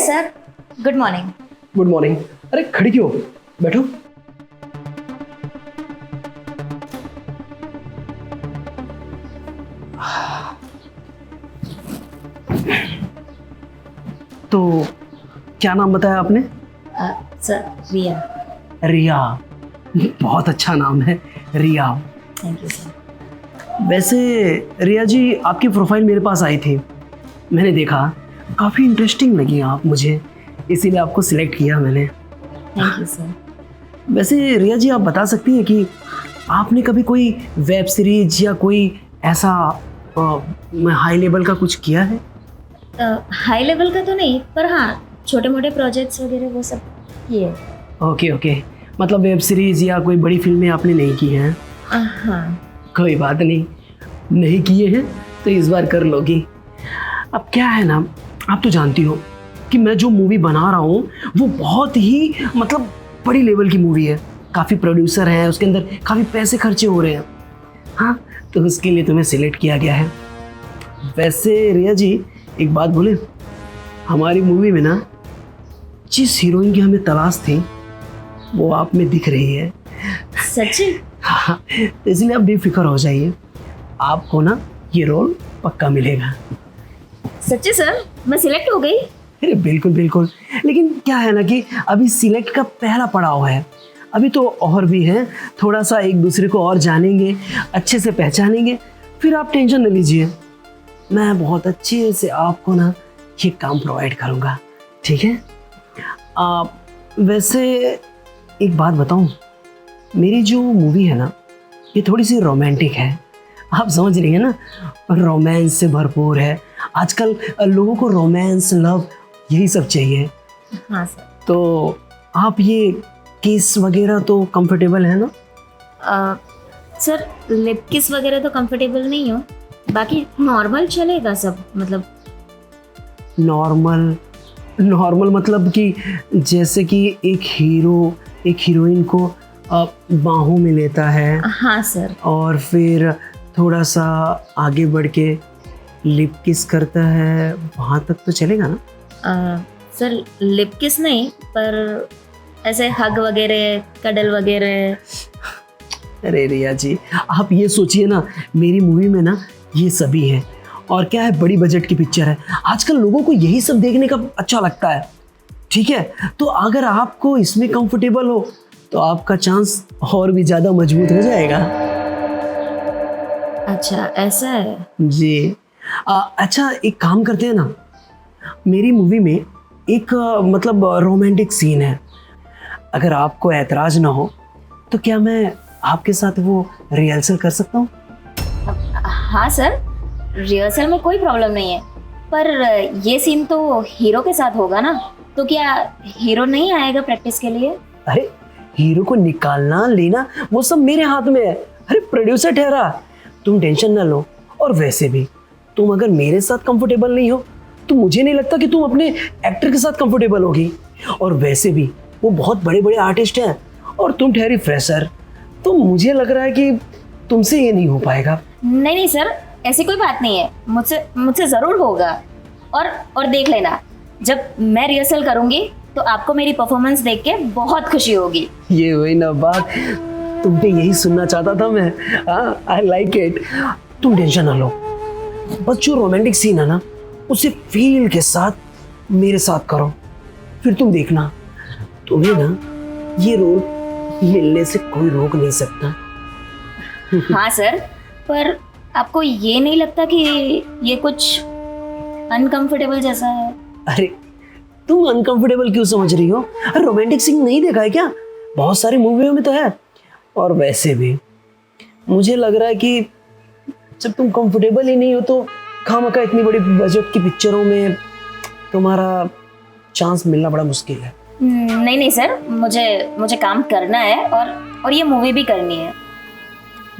Sir, good morning. Good morning. अरे खड़ी क्यों, बैठो। तो क्या नाम बताया आपने? सर, रिया। रिया, बहुत अच्छा नाम है रिया। Thank you sir. वैसे रिया जी, आपकी प्रोफाइल मेरे पास आई थी, मैंने देखा काफ़ी इंटरेस्टिंग लगी आप मुझे, इसीलिए आपको सिलेक्ट किया मैंने। Thank you sir. वैसे रिया जी, आप बता सकती हैं कि आपने कभी कोई वेब सीरीज या कोई ऐसा हाई लेवल का कुछ किया है? हाई लेवल का तो नहीं, पर हाँ छोटे मोटे प्रोजेक्ट्स वगैरह वो सब किए। ओके ओके, मतलब वेब सीरीज या कोई बड़ी फिल्में आपने नहीं की हैं? हाँ। कोई बात नहीं, नहीं किए हैं तो इस बार कर लोगी। अब क्या है ना, आप तो जानती हो कि मैं जो मूवी बना रहा हूँ वो बहुत ही मतलब बड़ी लेवल की मूवी है, काफ़ी प्रोड्यूसर हैं, उसके अंदर काफ़ी पैसे खर्चे हो रहे हैं। हाँ, तो उसके लिए तुम्हें सिलेक्ट किया गया है। वैसे रिया जी, एक बात बोले, हमारी मूवी में ना जिस हीरोइन की हमें तलाश थी वो आप में दिख रही है। सच्ची? हाँ, तो इसलिए आप बेफिक्र हो जाइए, आपको ना ये रोल पक्का मिलेगा। सच्ची सर, मैं सिलेक्ट हो गई? अरे बिल्कुल बिल्कुल, लेकिन क्या है ना कि अभी सिलेक्ट का पहला पड़ाव है, अभी तो और भी है, थोड़ा सा एक दूसरे को और जानेंगे, अच्छे से पहचानेंगे, फिर आप टेंशन न लीजिए, मैं बहुत अच्छे से आपको ना ये काम प्रोवाइड करूँगा, ठीक है? वैसे एक बात बताऊँ, मेरी जो मूवी है ना ये थोड़ी सी रोमांटिक है, आप समझ रही हैं ना, रोमांस से भरपूर है। आजकल लोगों को रोमांस, लव यही सब चाहिए। हाँ सर। तो आप ये किस वगैरह तो कंफर्टेबल है ना? सर, लिप किस वगैरह तो कंफर्टेबल नहीं हो, बाकी नॉर्मल चलेगा सब। मतलब नॉर्मल? नॉर्मल मतलब कि जैसे कि एक हीरो एक हीरोइन को बाहों में लेता है, हाँ सर, और फिर थोड़ा सा आगे बढ़ के लिप किस करता है, वहाँ तक तो चलेगा ना? सर लिप किस नहीं, पर ऐसे हग वगैरह, कडल वगैरह। अरे रिया जी, आप ये सोचिए ना, मेरी मूवी में ना ये सभी है, और क्या है, बड़ी बजट की पिक्चर है, आजकल लोगों को यही सब देखने का अच्छा लगता है, ठीक है? तो अगर आपको इसमें कंफर्टेबल हो तो आपका चांस और भी ज़्यादा मजबूत हो जाएगा। अच्छा, ऐसा है? जी। अच्छा, एक काम करते हैं ना, मेरी मूवी में एक मतलब रोमांटिक सीन है, अगर आपको ऐतराज़ ना हो तो क्या मैं आपके साथ वो रिहर्सल कर सकता हूँ? हाँ सर, रिहर्सल में कोई प्रॉब्लम नहीं है, पर ये सीन तो हीरो के साथ होगा ना, तो क्या हीरो नहीं आएगा प्रैक्टिस के लिए? अरे हीरो को निकालना लेना वो सब मेरे हाथ में है, अरे प्रोड्यूसर ठहरा, तुम टेंशन ना लो। और वैसे भी तुम अगर मेरे साथ कंफर्टेबल नहीं हो तो मुझे नहीं लगता कि तुम अपने एक्टर के साथ कंफर्टेबल होगी, और वैसे भी वो बहुत बड़े बड़े आर्टिस्ट हैं और तुम ठहरी फ्रेशर, तो मुझे लग रहा है कि तुमसे ये नहीं हो पाएगा। नहीं नहीं सर, ऐसी कोई बात नहीं है, मुझसे ज़रूर होगा। और देख लेना, जब मैं रिहर्सल करूँगी तो आपको मेरी परफॉर्मेंस देख के बहुत खुशी होगी। ये वही ना बात, तुम पे यही सुनना चाहता था मैं। I like it. तुम टेंशन ना लो, बस जो रोमांटिक सीन है ना उसे फील के साथ मेरे साथ करो, फिर तुम देखना, तुम्हें ना ये रोल मिलने से कोई रोक नहीं सकता। हाँ सर, पर आपको ये नहीं लगता कि ये कुछ अनकंफर्टेबल जैसा है? अरे तुम अनकंफर्टेबल क्यों समझ रही हो? अरे रोमांटिक सीन नहीं देखा है क्या? बहुत सारी मूवियों में तो है, और वैसे भी मुझे लग रहा है कि जब तुम कंफर्टेबल ही नहीं हो तो खामखा इतनी बड़ी बजट की पिक्चरों में तुम्हारा चांस मिलना बड़ा मुश्किल है। नहीं नहीं सर, मुझे काम करना है, और ये मूवी भी करनी है।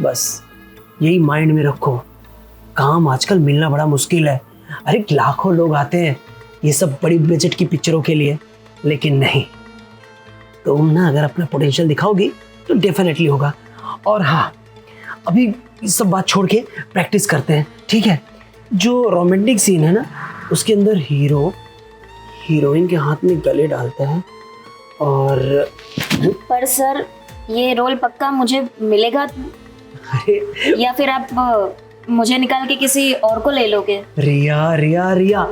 बस यही माइंड में रखो, काम आजकल मिलना बड़ा मुश्किल है। अरे लाखों लोग आते हैं ये सब बड़ी बजट की पिक्चरों के लिए, लेकिन नहीं, तुम ना अगर अपना पोटेंशियल दिखाओगी तो डेफिनेटली होगा। और हाँ, अभी ये सब बात छोड़ के प्रैक्टिस करते हैं, ठीक है? जो रोमांटिक सीन है ना उसके अंदर हीरो हीरोइन के हाथ में गले डालता है और पर सर ये रोल पक्का मुझे मिलेगा अरे या फिर आप मुझे निकाल के किसी और को ले लोगे? रिया रिया रिया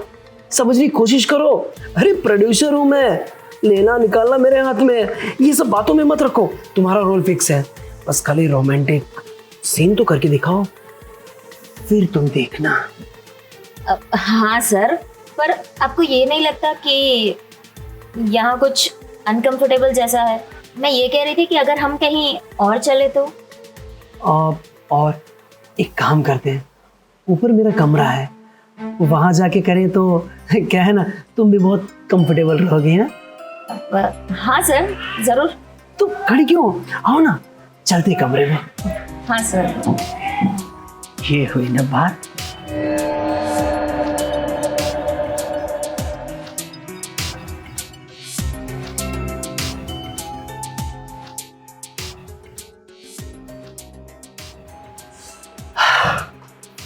समझने की कोशिश करो। अरे प्रोड्यूसर हूँ मैं, लेना निकालना मेरे हाथ में है। ये सब बातों में मत रखो, तुम्हारा रोल फिक्स है। बस खाली रोमांटिक सीन तो करके दिखाओ, फिर तुम देखना। हाँ सर, पर आपको ये नहीं लगता कि यहाँ कुछ अनकंफर्टेबल जैसा है? मैं ये कह रही थी कि अगर हम कहीं और चले तो। और एक काम करते हैं, ऊपर मेरा कमरा है, वहां जाके करें तो क्या है ना, तुम भी बहुत कंफर्टेबल रहोगे ना। हाँ सर जरूर। तो खड़ी क्यों, आओ ना चलते कमरे में। हाँ सर। ये हुई ना बात।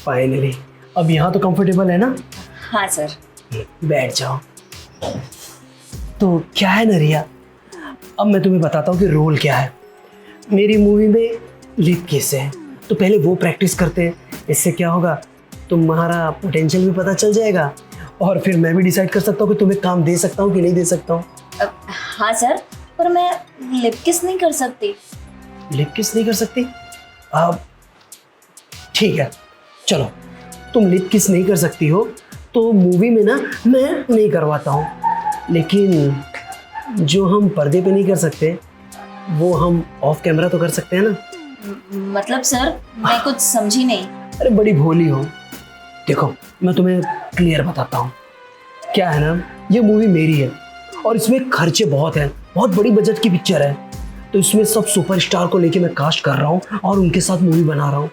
फाइनली अब यहाँ तो कंफर्टेबल है ना? हाँ सर। बैठ जाओ। तो क्या है ना रिया, अब मैं तुम्हें बताता हूँ कि रोल क्या है। मेरी मूवी में लिप किस है, तो पहले वो प्रैक्टिस करते हैं। इससे क्या होगा, तुम्हारा पोटेंशियल भी पता चल जाएगा और फिर मैं भी डिसाइड कर सकता हूँ कि तुम्हें काम दे सकता हूँ कि नहीं दे सकता हूँ। हाँ सर, पर मैं लिप किस नहीं कर सकती। लिप किस नहीं कर सकती? अब ठीक है, चलो तुम लिप किस नहीं कर सकती हो तो मूवी में ना मैं नहीं करवाता हूँ, लेकिन जो हम पर्दे पे नहीं कर सकते वो हम ऑफ कैमरा तो कर सकते हैं ना। मतलब सर मैं कुछ समझी नहीं। अरे बड़ी भोली हो। देखो मैं तुम्हें क्लियर बताता हूँ, क्या है ना, ये मूवी मेरी है और इसमें खर्चे बहुत हैं, बहुत बड़ी बजट की पिक्चर है। तो इसमें सब सुपरस्टार को लेके मैं कास्ट कर रहा हूँ और उनके साथ मूवी बना रहा हूँ।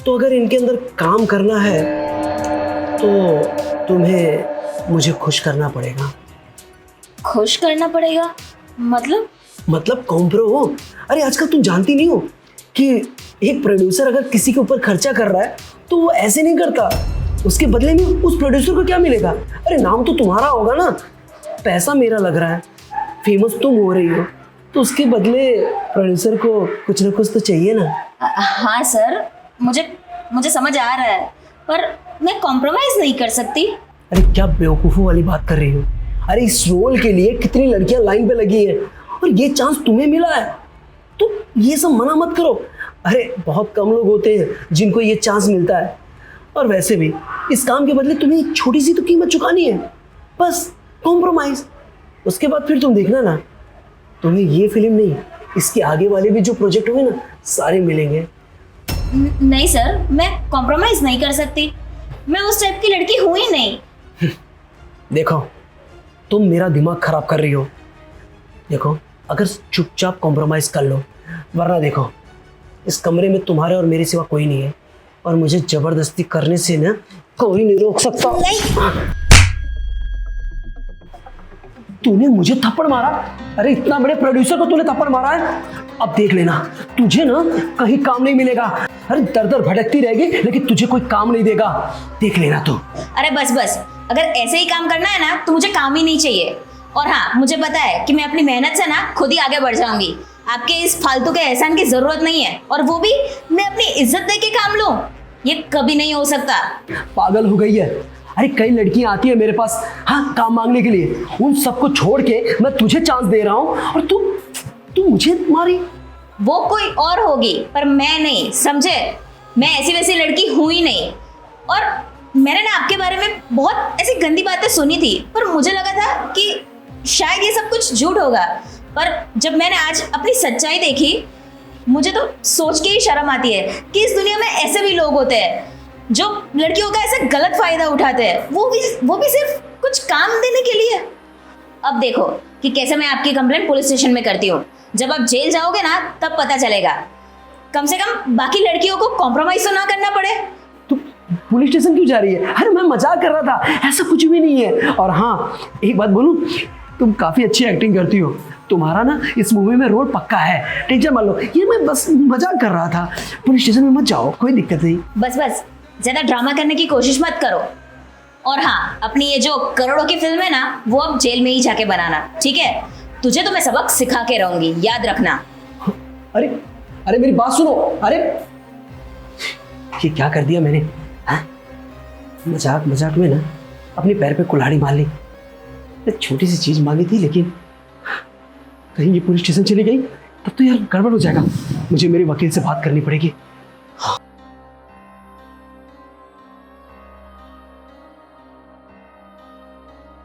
तो अगर इनके अंदर काम करना है तो तुम्हें मुझे खुश करना पड़ेगा। खुश करना पड़ेगा? मतलब कॉम्प्रो हो। अरे आजकल तुम जानती नहीं हो कि एक प्रोड्यूसर अगर किसी के ऊपर खर्चा कर रहा है तो वो ऐसे नहीं करता, उसके बदले में उस प्रोड्यूसर को क्या मिलेगा? अरे नाम तो तुम्हारा होगा ना, पैसा मेरा लग रहा है, फेमस तुम हो रही हो, तो उसके बदले प्रोड्यूसर को कुछ ना कुछ तो चाहिए ना। हाँ सर, मुझे समझ आ रहा है, पर मैं कॉम्प्रोमाइज नहीं कर सकती। अरे क्या बेवकूफ़ों वाली बात कर रही हो। अरे इस रोल के लिए कितनी लड़कियां लाइन पे लगी हैं और ये चांस तुम्हें मिला है, तो ये सब मना मत करो। अरे बहुत कम लोग होते हैं जिनको ये चांस मिलता है, और वैसे भी इस काम के बदले तुम्हें एक छोटी सी तो कीमत चुकानी है, बस कॉम्प्रोमाइज। उसके बाद फिर तुम देखना ना, तुम्हें ये फिल्म नहीं, इसके आगे वाले भी जो प्रोजेक्ट होंगे ना, सारे मिलेंगे। नहीं सर, मैं कॉम्प्रोमाइज नहीं कर सकती, मैं उस टाइप की लड़की हूं ही नहीं। देखो तुम मेरा दिमाग खराब कर रही हो। देखो अगर चुपचाप कॉम्प्रोमाइज कर लो, वरना देखो इस कमरे में तुम्हारे और मेरे सिवा कोई नहीं है और मुझे जबरदस्ती करने से ना कोई नहीं रोक सकता। नहीं। तूने मुझे थप्पड़ मारा? अरे इतना बड़े प्रोड्यूसर को तूने थप्पड़ मारा है? अब देख लेना, तुझे ना कहीं काम नहीं मिलेगा। अरे दर दर भटकती रहेगी लेकिन तुझे कोई काम नहीं देगा, देख लेना तू। अरे बस, अगर ऐसे ही काम करना है ना तो मुझे काम ही नहीं चाहिए। और हाँ, मुझे पता है कि मैं अपनी मेहनत से ना खुद ही आगे बढ़ जाऊंगी। आपके इस फालतू के एहसान की जरूरत नहीं है, और वो भी मैं अपनी इज्जत दे के काम लूं, ये कभी नहीं हो सकता। पागल हो गई है? अरे कई लड़कियां आती है मेरे पास, हाँ, काम मांगने के लिए, उन सबको छोड़ के मैं तुझे चांस दे रहा हूँ और तू मुझे मारी। वो कोई और होगी पर मैं नहीं, समझे? मैं ऐसी वैसी लड़की हूं ही नहीं। और मैंने ना आपके बारे में बहुत ऐसी गंदी बातें सुनी थी, पर मुझे लगा था कि शायद ये सब कुछ झूठ होगा। पर जब मैंने आज अपनी सच्चाई देखी, मुझे तो सोच के ही शर्म आती है कि इस दुनिया में ऐसे भी लोग होते हैं जो लड़कियों का ऐसे गलत फायदा उठाते हैं, वो भी सिर्फ कुछ काम देने के लिए। अब देखो कि कैसे मैं आपकी कंप्लेंट पुलिस स्टेशन में करती हूँ। जब आप जेल जाओगे ना तब पता चलेगा। कम से कम बाकी लड़कियों को कॉम्प्रोमाइज तो ना करना पड़े। तू पुलिस स्टेशन क्यों जा रही है? अरे मैं मजाक कर रहा था, ऐसा कुछ भी नहीं है। और हाँ, एक बात बोलूं, तुम काफी अच्छी एक्टिंग करती हो, तुम्हारा ना इस मूवी में रोल पक्का है, टेंशन मत लो। ये मैं बस मजाक कर रहा था। पुलिस स्टेशन में मत जाओ, कोई दिक्कत नहीं। बस ज्यादा ड्रामा करने की कोशिश मत करो। और हाँ, अपनी ये जो करोड़ों की फिल्म है ना, वो अब जेल में ही जाके बनाना, ठीक है? तुझे तो मैं सबक सिखा के रहूंगी, याद रखना। अरे अरे मेरी बात सुनो। अरे ये क्या कर दिया मैंने, हाँ? मजाक मजाक में ना अपने पैर पे कुल्हाड़ी मार ली। एक छोटी सी चीज मांगी थी, लेकिन कहीं ये पुलिस स्टेशन चली गई तब तो यार गड़बड़ हो जाएगा। मुझे मेरे वकील से बात करनी पड़ेगी।